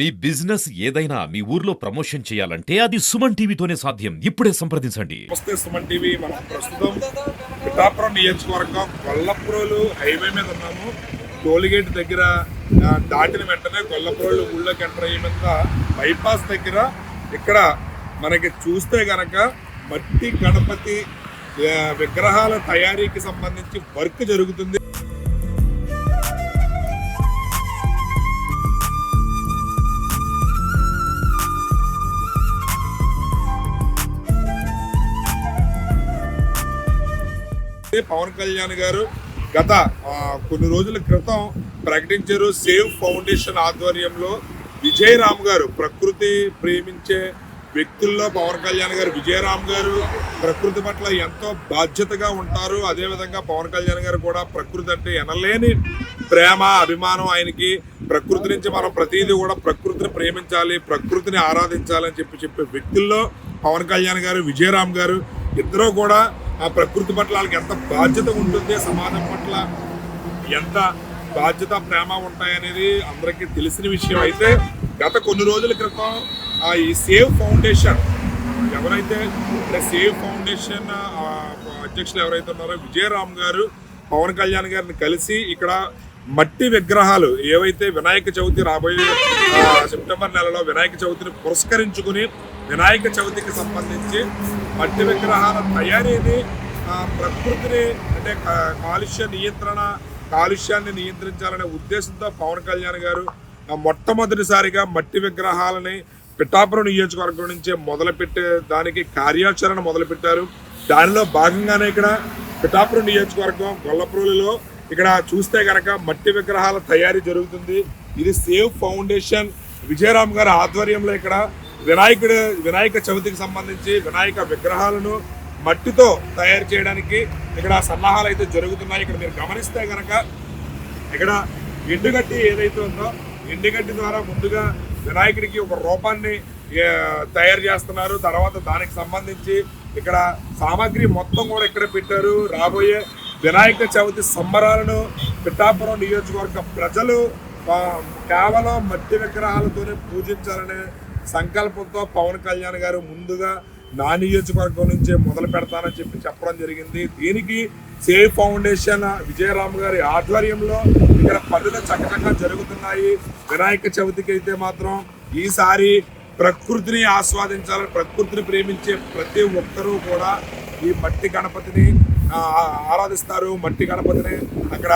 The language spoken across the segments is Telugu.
మీ బిజినెస్ ఏదైనా మీ ఊర్లో ప్రమోషన్ చేయాలంటే అది సుమన్ టీవీతోనే సాధ్యం. ఇప్పుడే సంప్రదించండి. నమస్తే సుమన్ టీవీ. మనం ప్రస్తుతం పిఠాపురం నియోజకవర్గం గొల్లప్రోలు హైవే మీద ఉన్నాము. టోల్గేట్ దగ్గర దాటిన వెంటనే గొల్లప్రోలు ఊళ్ళోకి ఎంటర్ అయ్యే మీద బైపాస్ దగ్గర ఇక్కడ మనకి చూస్తే గనక మట్టి గణపతి విగ్రహాల తయారీకి సంబంధించి వర్క్ జరుగుతుంది. పవన్ కళ్యాణ్ గారు గత కొన్ని రోజుల క్రితం ప్రకటించారు. సేవ్ ఫౌండేషన్ ఆధ్వర్యంలో విజయరామ్ గారు, ప్రకృతి ప్రేమించే వ్యక్తుల్లో పవన్ కళ్యాణ్ గారు, విజయరామ్ గారు ప్రకృతి పట్ల ఎంతో బాధ్యతగా ఉంటారు. అదేవిధంగా పవన్ కళ్యాణ్ గారు కూడా ప్రకృతి అంటే ఎనలేని ప్రేమ, అభిమానం ఆయనకి. ప్రకృతి నుంచి మనం ప్రతిదీ కూడా ప్రకృతిని ప్రేమించాలి, ప్రకృతిని ఆరాధించాలని చెప్పే వ్యక్తుల్లో పవన్ కళ్యాణ్ గారు, విజయరామ్ గారు ఇద్దరు కూడా ఆ ప్రకృతి పట్ల వాళ్ళకి ఎంత బాధ్యత ఉంటుంది, సమాజం పట్ల ఎంత బాధ్యత, ప్రేమ ఉంటాయనేది అందరికీ తెలిసిన విషయం. అయితే గత కొన్ని రోజుల క్రితం ఈ సేవ్ ఫౌండేషన్ ఎవరైతే సేవ్ ఫౌండేషన్ అధ్యక్షులు ఎవరైతే ఉన్నారో విజయరామ్ గారు పవన్ కళ్యాణ్ గారిని కలిసి ఇక్కడ మట్టి విగ్రహాలు ఏవైతే వినాయక చవితి రాబోయే సెప్టెంబర్ నెలలో వినాయక చవితిని పురస్కరించుకుని వినాయక చవితికి సంబంధించి మట్టి విగ్రహాల తయారీని, ప్రకృతిని అంటే కాలుష్యాన్ని నియంత్రించాలనే ఉద్దేశంతో పవన్ కళ్యాణ్ గారు మొట్టమొదటిసారిగా మట్టి విగ్రహాలని పిఠాపురం నియోజకవర్గం నుంచే మొదలుపెట్టే దానికి కార్యాచరణ మొదలుపెట్టారు. దానిలో భాగంగానే ఇక్కడ పిఠాపురం నియోజకవర్గం గొల్లప్రోలులో ఇక్కడ చూస్తే కనుక మట్టి విగ్రహాల తయారీ జరుగుతుంది. ఇది సేవ్ ఫౌండేషన్ విజయరామ్ గారి ఆధ్వర్యంలో ఇక్కడ వినాయక చవితికి సంబంధించి వినాయక విగ్రహాలను మట్టితో తయారు చేయడానికి ఇక్కడ సన్నాహాలు అయితే జరుగుతున్నాయి. ఇక్కడ మీరు గమనిస్తే కనుక ఇక్కడ ఎండుగడ్డి ఏదైతే ఉందో ఎండుగడ్డి ద్వారా ముందుగా వినాయకుడికి ఒక రూపాన్ని తయారు చేస్తున్నారు. తర్వాత దానికి సంబంధించి ఇక్కడ సామాగ్రి మొత్తం కూడా ఇక్కడ పెట్టారు. రాబోయే వినాయక చవితి సంబరాలను పిఠాపురం నియోజకవర్గ ప్రజలు కేవలం మట్టి విగ్రహాలతోనే పూజించాలనే సంకల్పంతో పవన్ కళ్యాణ్ గారు ముందుగా నా నియోజకవర్గం నుంచే మొదలు పెడతానని చెప్పడం జరిగింది. దీనికి సేవ్ ఫౌండేషన్ విజయరామ్ గారి ఆధ్వర్యంలో ఇక్కడ పనులు చక్కచక్క జరుగుతున్నాయి. వినాయక చవితికి అయితే మాత్రం ఈసారి ప్రకృతిని ఆస్వాదించాలని, ప్రకృతిని ప్రేమించే ప్రతి ఒక్కరూ కూడా ఈ మట్టి గణపతిని ఆరాధిస్తారు. మట్టి గణపతిని అక్కడ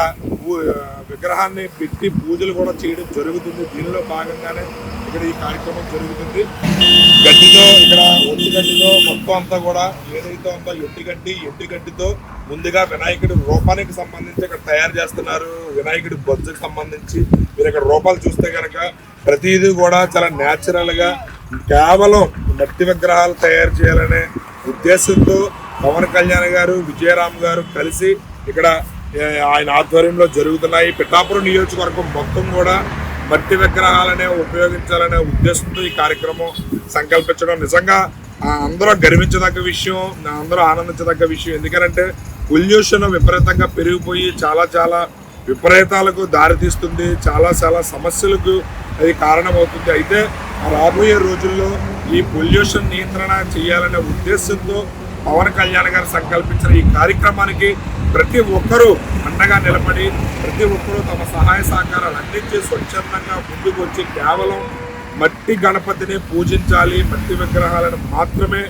విగ్రహాన్ని పెట్టి పూజలు కూడా చేయడం జరుగుతుంది. దీనిలో భాగంగానే ఇక్కడ ఈ కార్యక్రమం జరుగుతుంది. గడ్డితో ఇక్కడ ఒంటిగడ్డితో మొత్తం అంతా కూడా ఏదైతే ఉందో ఎండుగడ్డితో ముందుగా వినాయకుడి రూపానికి సంబంధించి ఇక్కడ తయారు చేస్తున్నారు. వినాయకుడి బొజ్జకు సంబంధించి మీరు ఇక్కడ రూపాలు చూస్తే కనుక ప్రతిదీ కూడా చాలా న్యాచురల్ గా కేవలం మట్టి విగ్రహాలు తయారు చేయాలనే ఉద్దేశంతో పవన్ కళ్యాణ్ గారు, విజయరామ్ గారు కలిసి ఇక్కడ ఆయన ఆధ్వర్యంలో జరుగుతున్నాయి. పిఠాపురం నియోజకవర్గం మొత్తం కూడా మట్టి విగ్రహాలనే ఉపయోగించాలనే ఉద్దేశంతో ఈ కార్యక్రమం సంకల్పించడం నిజంగా అందరూ గర్వించదగ్గ విషయం, అందరూ ఆనందించదగ్గ విషయం. ఎందుకంటే పొల్యూషన్ విపరీతంగా పెరిగిపోయి చాలా విపరీతాలకు దారితీస్తుంది, చాలా సమస్యలకు అది కారణమవుతుంది. అయితే రాబోయే రోజుల్లో ఈ పొల్యూషన్ నియంత్రణ చేయాలనే ఉద్దేశంతో పవన్ కళ్యాణ్ గారు సంకల్పించిన ఈ కార్యక్రమానికి ప్రతి ఒక్కరూ అండగా నిలబడి ప్రతి ఒక్కరూ తమ సహాయ సహకారాలు అందించి స్వచ్ఛందంగా ముందుకు వచ్చి కేవలం మట్టి గణపతిని పూజించాలి, మట్టి విగ్రహాలను మాత్రమే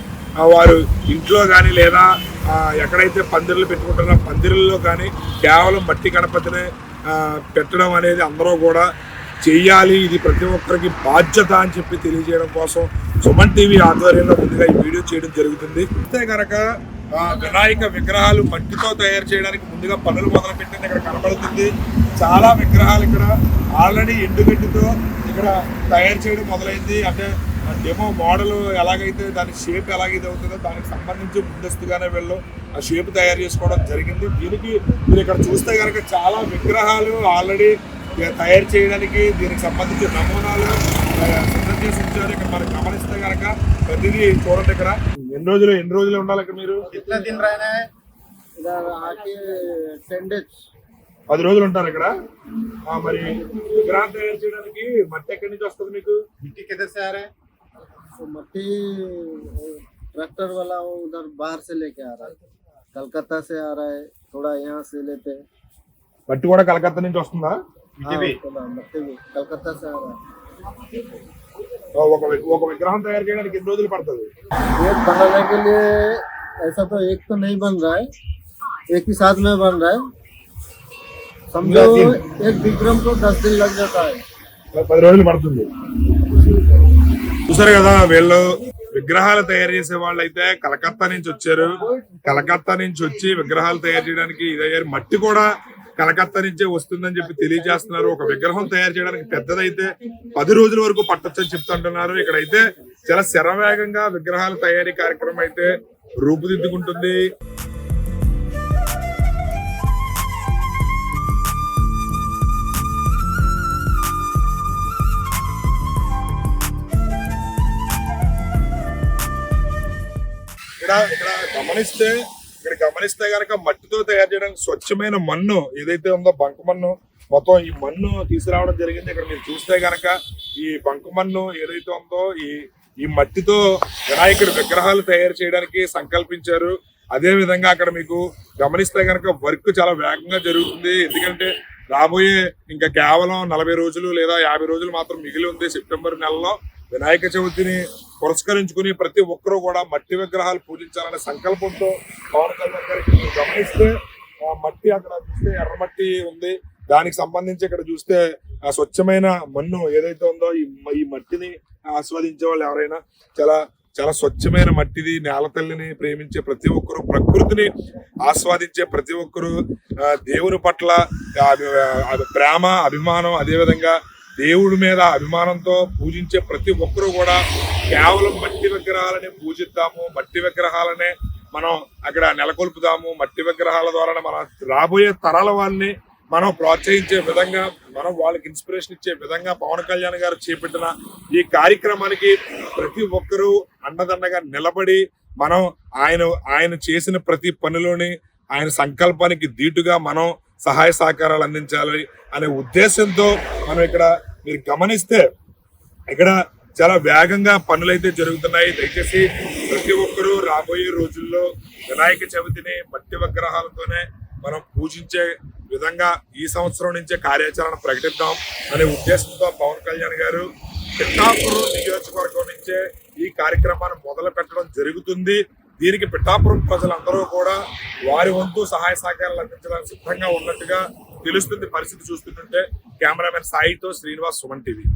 వారు ఇంట్లో కానీ లేదా ఎక్కడైతే పందిర్లు పెట్టుకుంటున్నారో పందిర్లలో కానీ కేవలం మట్టి గణపతిని పెట్టడం అనేది అందరూ కూడా చెయ్యాలి. ఇది ప్రతి ఒక్కరికి బాధ్యత అని చెప్పి తెలియజేయడం కోసం సుమన్ టీవీ ఆధ్వర్యంలో ముందుగా ఈ వీడియో చేయడం జరుగుతుంది. అంతే కనుక వినాయక విగ్రహాలు మట్టితో తయారు చేయడానికి ముందుగా పనులు మొదలుపెట్టింది ఇక్కడ కనబడుతుంది. చాలా విగ్రహాలు ఇక్కడ ఆల్రెడీ ఎండుగడ్డితో ఇక్కడ తయారు చేయడం మొదలైంది. అంటే డెమో మోడల్ ఎలాగైతే దాని షేప్ ఎలాగైతే అవుతుందో దానికి సంబంధించి ముందస్తుగానే వీళ్ళు ఆ షేప్ తయారు చేసుకోవడం జరిగింది. దీనికి మీరు ఇక్కడ చూస్తే కనుక చాలా విగ్రహాలు ఆల్రెడీ తయారు చేయడానికి దీనికి సంబంధించిన నమూనాలు సిద్ధం చేసి ఉంచారు. ఇక్కడ మనం గమనిస్తే కనుక ప్రతిదీ చూడండి. ఇక్కడ ఎన్ని రోజులు ఉండాలి ఇక్కడ మీరు? 10 రోజులు ఉంటారు ఇక్కడ. మరి విగ్రహం తయారు చేయడానికి మట్టి ఎక్కడి నుంచి వస్తుంది మీకు? मिट्टी किधर से आ रहा है? तो मट्टी ट्रैक्टर वाला वो उधर बाहर से लेके आ रहा है, कलकत्ता से आ रहा है, थोड़ा यहाँ से लेते हैं। మట్టి కూడా కలకత్తా నుంచి వస్తుందా? हाँ, थोड़ा मट्टी भी कलकत्ता से आ रहा है। ఒక విగ్రహం తయారు చేయడానికి ఎన్ని రోజులు పడుతుంది? एक बनाने के लिए ऐसा तो एक तो नहीं बन रहा है, एक ही साथ में बन रहा है। समझो एक विक्रम को 10 दिन लग जाता है। 10 రోజులు పడుతుంది. చూసారు కదా, వీళ్ళు విగ్రహాలు తయారు చేసే వాళ్ళు అయితే కలకత్తా నుంచి వచ్చారు. కలకత్తా నుంచి వచ్చి విగ్రహాలు తయారు చేయడానికి ఇదయ్యారు. మట్టి కూడా కలకత్తా నుంచే వస్తుందని చెప్పి తెలియజేస్తున్నారు. ఒక విగ్రహం తయారు చేయడానికి పెద్దదైతే 10 రోజుల వరకు పట్టొచ్చని చెప్తుంటున్నారు. ఇక్కడైతే చాలా శరవేగంగా విగ్రహాల తయారీ కార్యక్రమం అయితే రూపుదిద్దుకుంటుంది. ఇక్కడ గమనిస్తే గనక మట్టితో తయారు చేయడానికి స్వచ్ఛమైన మన్ను ఏదైతే ఉందో బంక మన్ను, మొత్తం ఈ మన్ను తీసుకురావడం జరిగింది. ఇక్కడ మీరు చూస్తే గనక ఈ బంక మన్ను ఏదైతే ఉందో ఈ మట్టితో వినాయకుడి విగ్రహాలు తయారు చేయడానికి సంకల్పించారు. అదే విధంగా అక్కడ మీకు గమనిస్తే గనక వర్క్ చాలా వేగంగా జరుగుతుంది. ఎందుకంటే రాబోయే ఇంకా కేవలం 40 రోజులు లేదా 50 రోజులు మాత్రం మిగిలి ఉంది. సెప్టెంబర్ నెలలో వినాయక చవితిని పురస్కరించుకుని ప్రతి ఒక్కరూ కూడా మట్టి విగ్రహాలు పూజించాలనే సంకల్పంతో పవన్ కళ్యాణ్ గారికి మీరు గమనిస్తే మట్టి అక్కడ చూస్తే ఎర్రమట్టి ఉంది. దానికి సంబంధించి ఇక్కడ చూస్తే ఆ స్వచ్ఛమైన మన్ను ఏదైతే ఉందో ఈ మట్టిని ఆస్వాదించే వాళ్ళు ఎవరైనా చాలా చాలా స్వచ్ఛమైన మట్టిది. నేల తల్లిని ప్రేమించే ప్రతి ఒక్కరు, ప్రకృతిని ఆస్వాదించే ప్రతి ఒక్కరు, దేవుని పట్ల ప్రేమ అభిమానం, అదేవిధంగా దేవుడి మీద అభిమానంతో పూజించే ప్రతి ఒక్కరూ కూడా కేవలం మట్టి విగ్రహాలని పూజిద్దాము, మట్టి విగ్రహాలనే మనం అక్కడ నెలకొల్పుదాము. మట్టి విగ్రహాల ద్వారా మన రాబోయే తరాల వాళ్ళని మనం ప్రోత్సహించే విధంగా, మనం వాళ్ళకి ఇన్స్పిరేషన్ ఇచ్చే విధంగా పవన్ కళ్యాణ్ గారు చేపట్టిన ఈ కార్యక్రమానికి ప్రతి ఒక్కరూ అండదండగా నిలబడి మనం ఆయన చేసిన ప్రతి పనిలోని ఆయన సంకల్పానికి ధీటుగా మనం సహాయ సహకారాలు అందించాలి అనే ఉద్దేశంతో మనం ఇక్కడ మీరు గమనిస్తే ఇక్కడ చాలా వేగంగా పనులైతే జరుగుతున్నాయి. దయచేసి ప్రతి ఒక్కరూ రాబోయే రోజుల్లో వినాయక చవితిని మట్టి విగ్రహాలతోనే మనం పూజించే విధంగా ఈ సంవత్సరం నుంచే కార్యాచరణ ప్రకటిద్దాం అనే ఉద్దేశంతో పవన్ కళ్యాణ్ గారు పిఠాపురం నియోజకవర్గం నుంచే ఈ కార్యక్రమాన్ని మొదలు పెట్టడం జరుగుతుంది. దీనికి పిఠాపురం ప్రజలందరూ కూడా వారి వంతు సహాయ సహకారాలు అందించడానికి సిద్ధంగా ఉన్నట్టుగా తెలుస్తుంది. పరిస్థితి చూస్తుంటే కెమెరామెన్ సాయితో శ్రీనివాస్, సుమన్ టీవీ.